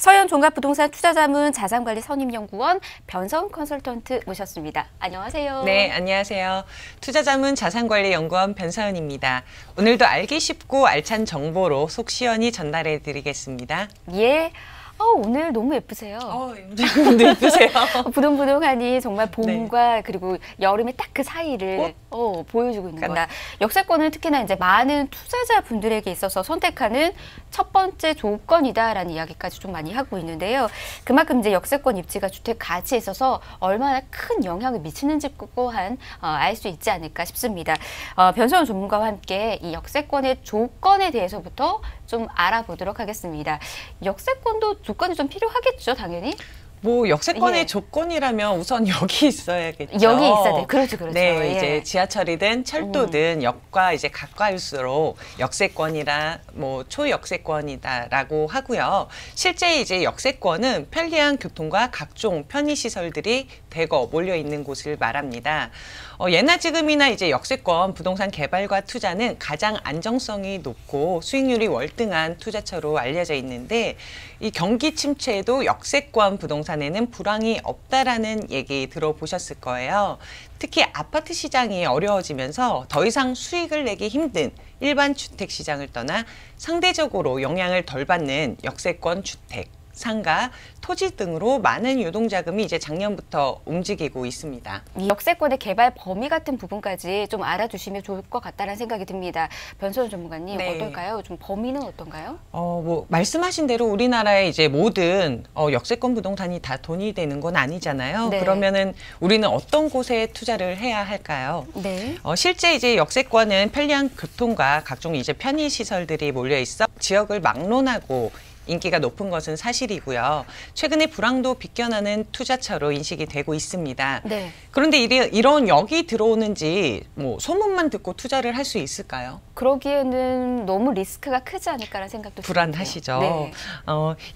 서현종합부동산 투자자문 자산관리 선임연구원 변선 컨설턴트 모셨습니다. 안녕하세요. 네, 안녕하세요. 투자자문 자산관리연구원 변서연입니다. 오늘도 알기 쉽고 알찬 정보로 속 시원히 전달해 드리겠습니다. 예. 오늘 너무 예쁘세요. 오늘 예쁘세요. 부동부동하니 정말 봄과 네. 그리고 여름의 딱 그 사이를 보여주고 있는 겁니다. 역세권은 특히나 이제 많은 투자자분들에게 있어서 선택하는 첫 번째 조건이다라는 이야기까지 좀 많이 하고 있는데요. 그만큼 이제 역세권 입지가 주택 가치에 있어서 얼마나 큰 영향을 미치는지 또한 알 수 있지 않을까 싶습니다. 변소연 전문가와 함께 이 역세권의 조건에 대해서부터 좀 알아보도록 하겠습니다. 역세권도 조건이 좀 필요하겠죠, 당연히? 뭐 역세권의 조건이라면 우선 여기 있어야겠죠. 여기 있어야 돼. 그렇죠. 네, 이제 지하철이든 철도든 역과 이제 가까울수록 역세권이라 뭐 초역세권이다라고 하고요. 실제 이제 역세권은 편리한 교통과 각종 편의 시설들이 대거 몰려 있는 곳을 말합니다. 예나 지금이나 이제 역세권 부동산 개발과 투자는 가장 안정성이 높고 수익률이 월등한 투자처로 알려져 있는데 이 경기 침체에도 역세권 부동산에는 불황이 없다라는 얘기 들어보셨을 거예요. 특히 아파트 시장이 어려워지면서 더 이상 수익을 내기 힘든 일반 주택 시장을 떠나 상대적으로 영향을 덜 받는 역세권 주택, 상가, 토지 등으로 많은 유동자금이 이제 작년부터 움직이고 있습니다. 이 역세권의 개발 범위 같은 부분까지 좀 알아두시면 좋을 것 같다는 생각이 듭니다. 변소연 전문가님, 네. 어떨까요? 좀 범위는 어떤가요? 뭐 말씀하신 대로 우리나라의 이제 모든 역세권 부동산이 다 돈이 되는 건 아니잖아요. 네. 그러면은 우리는 어떤 곳에 투자를 해야 할까요? 네. 실제 이제 역세권은 편리한 교통과 각종 이제 편의 시설들이 몰려 있어 지역을 막론하고 인기가 높은 것은 사실이고요. 최근에 불황도 비껴나는 투자처로 인식이 되고 있습니다. 네. 그런데 이런 역이 들어오는지 뭐 소문만 듣고 투자를 할 수 있을까요? 그러기에는 너무 리스크가 크지 않을까라는 생각도 불안하시죠. 네.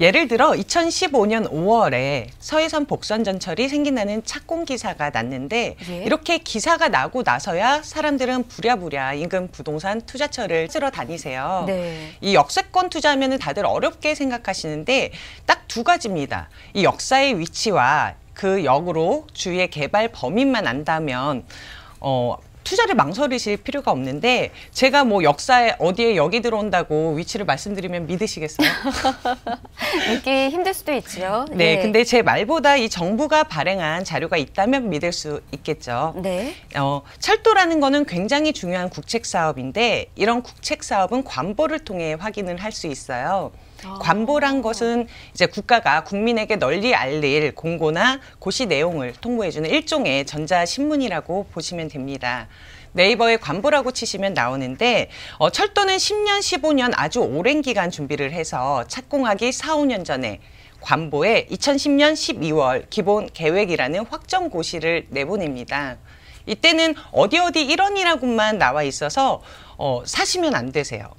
예를 들어 2015년 5월에 서해선 복선전철이 생긴다는 착공 기사가 났는데 이렇게 기사가 나고 나서야 사람들은 부랴부랴 인근 부동산 투자처를 쓰러 다니세요. 네. 이 역세권 투자하면 다들 어렵게 생각하시는데 딱 두 가지입니다. 이 역사의 위치와 그 역으로 주위의 개발 범위만 안다면 투자를 망설이실 필요가 없는데 제가 뭐 역사에 어디에 역이 들어온다고 위치를 말씀드리면 믿으시겠어요? 믿기 힘들 수도 있죠. 네, 근데 제 말보다 이 정부가 발행한 자료가 있다면 믿을 수 있겠죠. 네. 철도라는 거는 굉장히 중요한 국책 사업인데 이런 국책 사업은 관보를 통해 확인을 할 수 있어요. 관보란 것은 이제 국가가 국민에게 널리 알릴 공고나 고시 내용을 통보해주는 일종의 전자신문이라고 보시면 됩니다. 네이버에 관보라고 치시면 나오는데 철도는 10년, 15년 아주 오랜 기간 준비를 해서 착공하기 4, 5년 전에 관보에 2010년 12월 기본 계획이라는 확정 고시를 내보냅니다. 이때는 어디 일원이라고만 나와 있어서 사시면 안 되세요.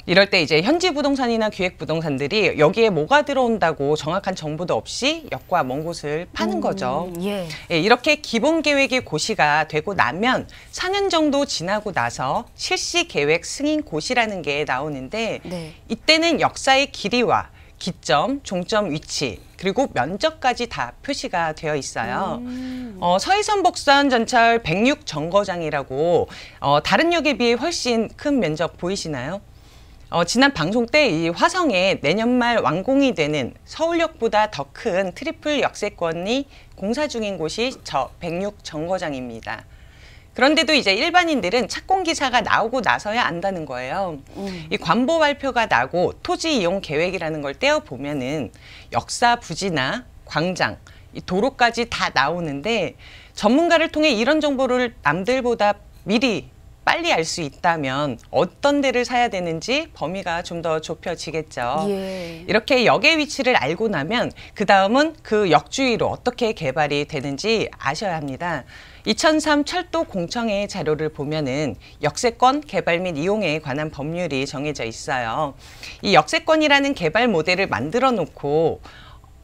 이럴 때 이제 현지 부동산이나 기획 부동산들이 여기에 뭐가 들어온다고 정확한 정보도 없이 역과 먼 곳을 파는 거죠. 예, 이렇게 기본 계획이 고시가 되고 나면 4년 정도 지나고 나서 실시 계획 승인 고시라는 게 나오는데 이때는 역사의 길이와 기점, 종점 위치, 그리고 면적까지 다 표시가 되어 있어요. 서해선 복선 전철 106 정거장이라고 다른 역에 비해 훨씬 큰 면적 보이시나요? 지난 방송 때 이 화성에 내년 말 완공이 되는 서울역보다 더 큰 트리플 역세권이 공사 중인 곳이 저 106 정거장입니다. 그런데도 이제 일반인들은 착공 기사가 나오고 나서야 안다는 거예요. 이 관보 발표가 나고 토지 이용 계획이라는 걸 떼어보면은 역사 부지나 광장, 이 도로까지 다 나오는데 전문가를 통해 이런 정보를 남들보다 미리 빨리 알 수 있다면 어떤 데를 사야 되는지 범위가 좀 더 좁혀지겠죠. 이렇게 역의 위치를 알고 나면 그 다음은 그 역 주위로 어떻게 개발이 되는지 아셔야 합니다. 2003 철도 공청회 자료를 보면은 역세권 개발 및 이용에 관한 법률이 정해져 있어요. 이 역세권이라는 개발 모델을 만들어 놓고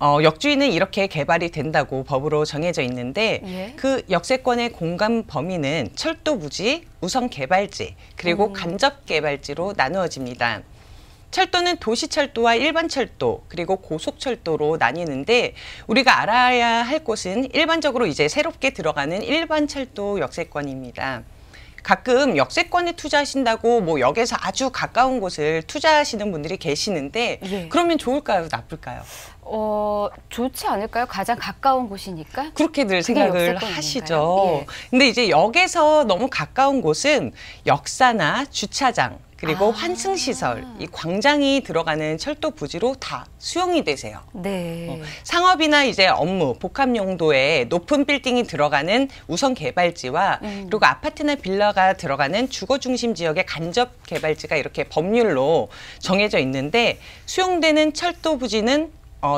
역주의는 이렇게 개발이 된다고 법으로 정해져 있는데 그 역세권의 공간 범위는 철도 부지, 우선 개발지, 그리고 간접 개발지로 나누어집니다. 철도는 도시철도와 일반철도 그리고 고속철도로 나뉘는데 우리가 알아야 할 곳은 일반적으로 이제 새롭게 들어가는 일반철도 역세권입니다. 가끔 역세권에 투자하신다고 뭐 역에서 아주 가까운 곳을 투자하시는 분들이 계시는데 예. 그러면 좋을까요? 나쁠까요? 좋지 않을까요? 가장 가까운 곳이니까. 그렇게들 생각을 하시죠. 예. 근데 이제 역에서 너무 가까운 곳은 역사나 주차장 그리고 환승시설, 이 광장이 들어가는 철도 부지로 다 수용이 되세요. 네. 상업이나 이제 업무, 복합 용도의 높은 빌딩이 들어가는 우선 개발지와 그리고 아파트나 빌라가 들어가는 주거 중심 지역의 간접 개발지가 이렇게 법률로 정해져 있는데 수용되는 철도 부지는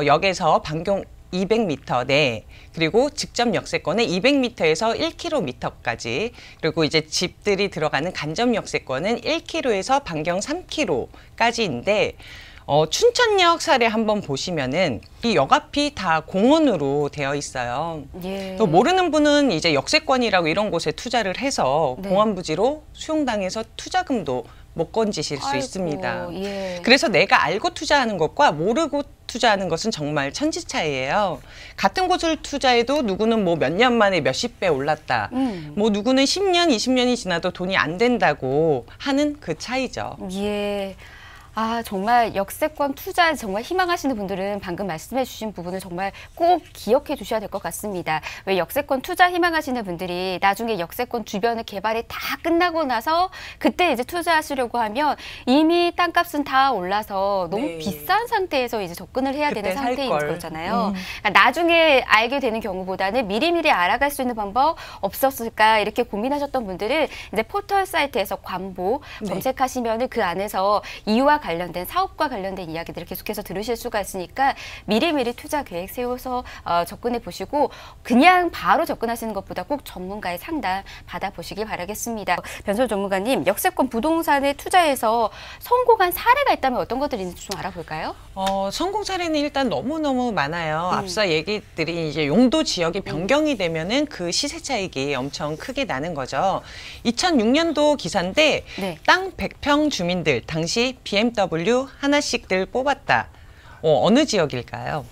역에서 반경 200m 내 그리고 직접 역세권은 200m에서 1km까지 그리고 이제 집들이 들어가는 간접 역세권은 1km에서 반경 3km까지인데 춘천역 사례 한번 보시면은 이 역 앞이 다 공원으로 되어 있어요. 예. 또 모르는 분은 이제 역세권이라고 이런 곳에 투자를 해서 네. 공원 부지로 수용당해서 투자금도 못 건지실 수 있습니다. 예. 그래서 내가 알고 투자하는 것과 모르고 투자하는 것은 정말 천지 차이예요. 같은 곳을 투자해도 누구는 뭐 몇 년 만에 몇십 배 올랐다. 뭐 누구는 10년, 20년이 지나도 돈이 안 된다고 하는 그 차이죠. 예. 정말 역세권 투자 정말 희망하시는 분들은 방금 말씀해 주신 부분을 정말 꼭 기억해 주셔야 될 것 같습니다. 왜 역세권 투자 희망하시는 분들이 나중에 역세권 주변의 개발이 다 끝나고 나서 그때 이제 투자하시려고 하면 이미 땅값은 다 올라서 너무 네. 비싼 상태에서 이제 접근을 해야 되는 상태인 거잖아요. 그러니까 나중에 알게 되는 경우보다는 미리미리 알아갈 수 있는 방법 없었을까 이렇게 고민하셨던 분들은 이제 포털 사이트에서 관보 검색하시면은 그 안에서 이유와 관련된 사업과 관련된 이야기들을 계속해서 들으실 수가 있으니까 미리미리 투자 계획 세워서 접근해 보시고 그냥 바로 접근하시는 것보다 꼭 전문가의 상담 받아보시기 바라겠습니다. 변소연 전문가님, 역세권 부동산에 투자해서 성공한 사례가 있다면 어떤 것들이 있는지 좀 알아볼까요? 성공 사례는 일단 너무너무 많아요. 앞서 얘기 드린 이제 용도 지역이 변경이 되면은 그 시세 차익이 엄청 크게 나는 거죠. 2006년도 기사인데 네. 땅 100평 주민들 당시 BMW 하나씩들 뽑았다. 어느 지역일까요?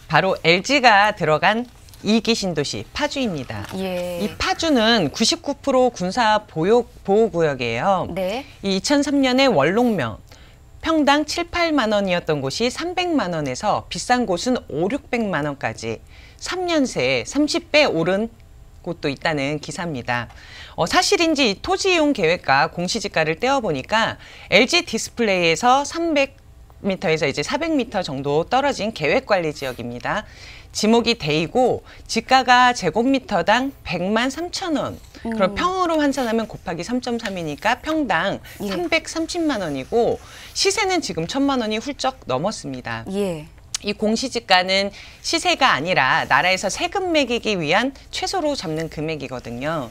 바로 LG가 들어간 2기 신도시 파주입니다. 예. 이 파주는 99% 군사 보호구역이에요. 네. 이 2003년에 원롱명 평당 7, 8만 원이었던 곳이 300만 원에서 비싼 곳은 5, 600만 원까지 3년 새에 30배 오른 곳도 있다는 기사입니다. 사실인지 이 토지 이용 계획과 공시지가를 떼어보니까 LG 디스플레이에서 300m에서 이제 400m 정도 떨어진 계획관리 지역입니다. 지목이 대이고 지가가 제곱미터당 100만 3천 원. 그럼 평으로 환산하면 곱하기 3.3이니까 평당 330만 원이고 시세는 지금 1,000만 원이 훌쩍 넘었습니다. 예. 이 공시지가는 시세가 아니라 나라에서 세금 매기기 위한 최소로 잡는 금액이거든요.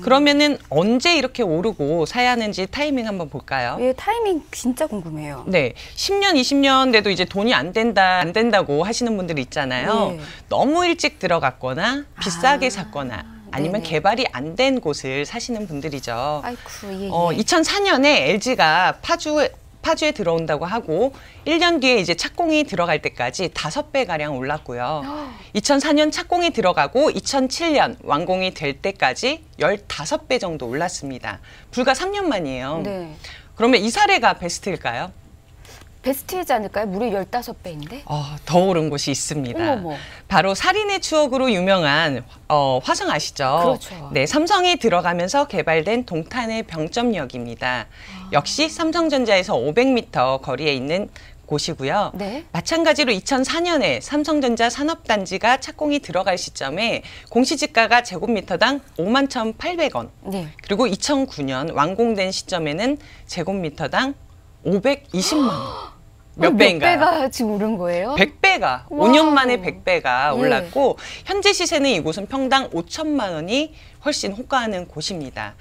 그러면은 언제 이렇게 오르고 사야 하는지 타이밍 한번 볼까요? 예, 타이밍 진짜 궁금해요. 네, 10년, 20년 돼도 이제 돈이 안 된다고 하시는 분들 있잖아요. 예. 너무 일찍 들어갔거나 비싸게 샀거나 아니면 네네. 개발이 안 된 곳을 사시는 분들이죠. 아이쿠, 예. 2004년에 LG가 파주에 들어온다고 하고 1년 뒤에 이제 착공이 들어갈 때까지 5배가량 올랐고요. 2004년 착공이 들어가고 2007년 완공이 될 때까지 15배 정도 올랐습니다. 불과 3년 만이에요. 네. 그러면 이 사례가 베스트일까요? 베스트이지 않을까요? 무려 15배인데? 더 오른 곳이 있습니다. 어머머. 바로 살인의 추억으로 유명한 화성 아시죠? 그렇죠. 네, 삼성이 들어가면서 개발된 동탄의 병점역입니다. 역시 삼성전자에서 500m 거리에 있는 곳이고요. 네. 마찬가지로 2004년에 삼성전자 산업단지가 착공이 들어갈 시점에 공시지가가 제곱미터당 51,800원. 네. 그리고 2009년 완공된 시점에는 제곱미터당 520만 원. 몇 배인가요? 몇 배가 지금 오른 거예요? 100배가, 와우. 5년 만에 100배가 예. 올랐고 현재 시세는 이곳은 평당 5천만 원이 훨씬 호가하는 곳입니다.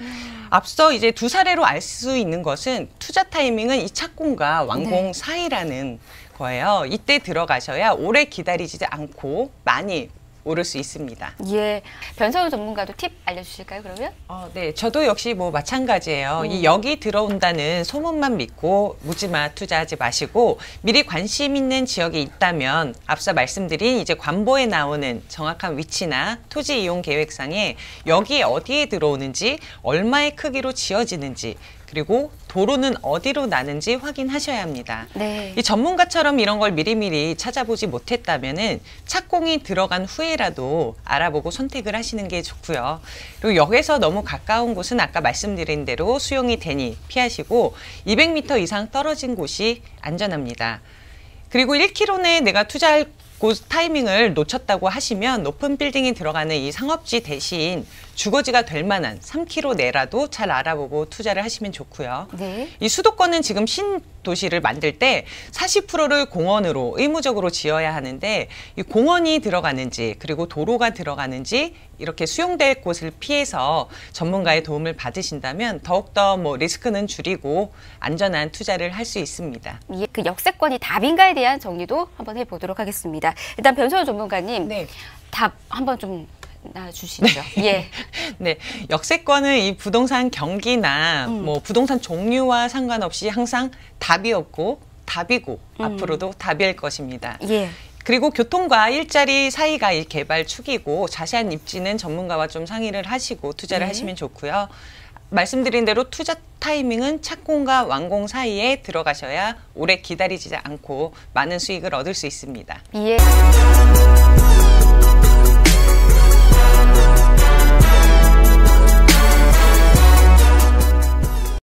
앞서 이제 두 사례로 알 수 있는 것은 투자 타이밍은 이 착공과 완공 사이라는 거예요. 이때 들어가셔야 오래 기다리지 않고 많이 오를 수 있습니다. 예, 변성훈 전문가도 팁 알려주실까요, 그러면? 네, 저도 역시 뭐 마찬가지예요. 이 여기 들어온다는 소문만 믿고 묻지마 투자하지 마시고 미리 관심 있는 지역이 있다면 앞서 말씀드린 이제 관보에 나오는 정확한 위치나 토지 이용 계획상에 여기 어디에 들어오는지, 얼마의 크기로 지어지는지, 그리고 도로는 어디로 나는지 확인하셔야 합니다. 네. 이 전문가처럼 이런 걸 미리미리 찾아보지 못했다면은 착공이 들어간 후에라도 알아보고 선택을 하시는 게 좋고요. 그리고 역에서 너무 가까운 곳은 아까 말씀드린 대로 수용이 되니 피하시고 200m 이상 떨어진 곳이 안전합니다. 그리고 1km 내에 내가 투자할 곳 타이밍을 놓쳤다고 하시면 높은 빌딩이 들어가는 이 상업지 대신 주거지가 될 만한 3km 내라도 잘 알아보고 투자를 하시면 좋고요. 네. 이 수도권은 지금 신도시를 만들 때 40%를 공원으로 의무적으로 지어야 하는데 이 공원이 들어가는지 그리고 도로가 들어가는지 이렇게 수용될 곳을 피해서 전문가의 도움을 받으신다면 더욱더 뭐 리스크는 줄이고 안전한 투자를 할 수 있습니다. 예, 그 역세권이 답인가에 대한 정리도 한번 해보도록 하겠습니다. 일단 변성훈 전문가님, 네. 답 한번 좀 주시죠. 네. 예. 네, 역세권은 이 부동산 경기나 뭐 부동산 종류와 상관없이 항상 답이었고 답이고 앞으로도 답일 것입니다. 예. 그리고 교통과 일자리 사이가 이 개발 축이고 자세한 입지는 전문가와 좀 상의를 하시고 투자를 하시면 좋고요. 말씀드린 대로 투자 타이밍은 착공과 완공 사이에 들어가셔야 오래 기다리지 않고 많은 수익을 얻을 수 있습니다. 예.